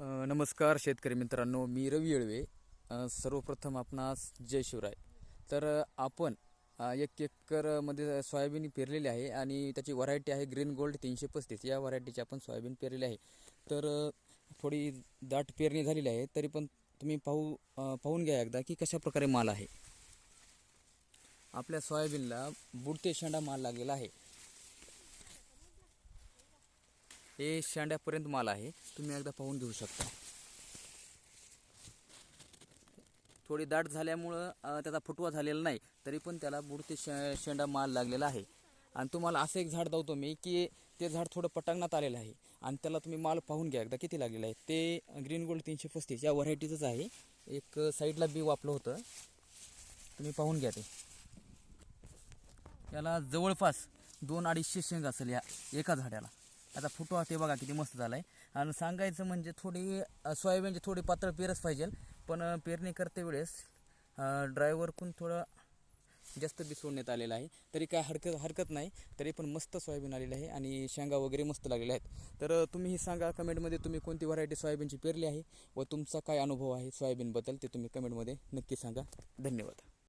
नमस्कार शेतकरी मित्रांनो, मी रवी येळवे. सर्वप्रथम आपणास जय शिवराय. तर आपण 1 एकरमध्ये सोयाबीन पेरलेली आहे आणि त्याची व्हरायटी आहे ग्रीन गोल्ड 335. या व्हरायटीची आपण सोयाबीन पेरलेली आहे. तर थोडी दाट पेरणी झालेली आहे, तरी पण तुम्ही पाहून घ्या एकदा की कशा प्रकारे माल आहे. आपल्या सोयाबीनला बुडते शेंडा माल लागलेला आहे. हे शेंड्यापर्यंत माल आहे, तुम्ही एकदा पाहून घेऊ शकता. थोडी दाट झाल्यामुळं त्याचा फुटवा झालेला नाही, तरी पण त्याला बुडते शेंडा माल लागलेला आहे. आणि तुम्हाला असं एक झाड दावतो मी की ते झाड थोडं पटांगणात आलेलं आहे आणि त्याला तुम्ही माल पाहून घ्या एकदा किती लागलेला आहे. ते ग्रीन गोल्ड 335 या व्हरायटीचंच आहे. एक साईडला बी वापलं होतं, तुम्ही पाहून घ्या. ते याला जवळपास 2-250 शेंग असेल या एका झाडाला. आता फुटवा ते बघा किती मस्त झाला आहे. आणि सांगायचं म्हणजे थोडी सोयाबीनची थोडी पातळ पेरच पाहिजे, पण पेरणी करते वेळेस ड्रायव्हरकडून थोडं जास्त बी सोडण्यात आलेलं आहे. तरी काय हरकत नाही, तरी पण मस्त सोयाबीन आलेली आहे आणि शेंगा वगैरे मस्त लागलेल्या आहेत. तर तुम्हीही सांगा कमेंटमध्ये तुम्ही कोणती व्हरायटी सोयाबीनची पेरली आहे व तुमचा काय अनुभव आहे सोयाबीनबद्दल ते तुम्ही कमेंटमध्ये नक्की सांगा. धन्यवाद.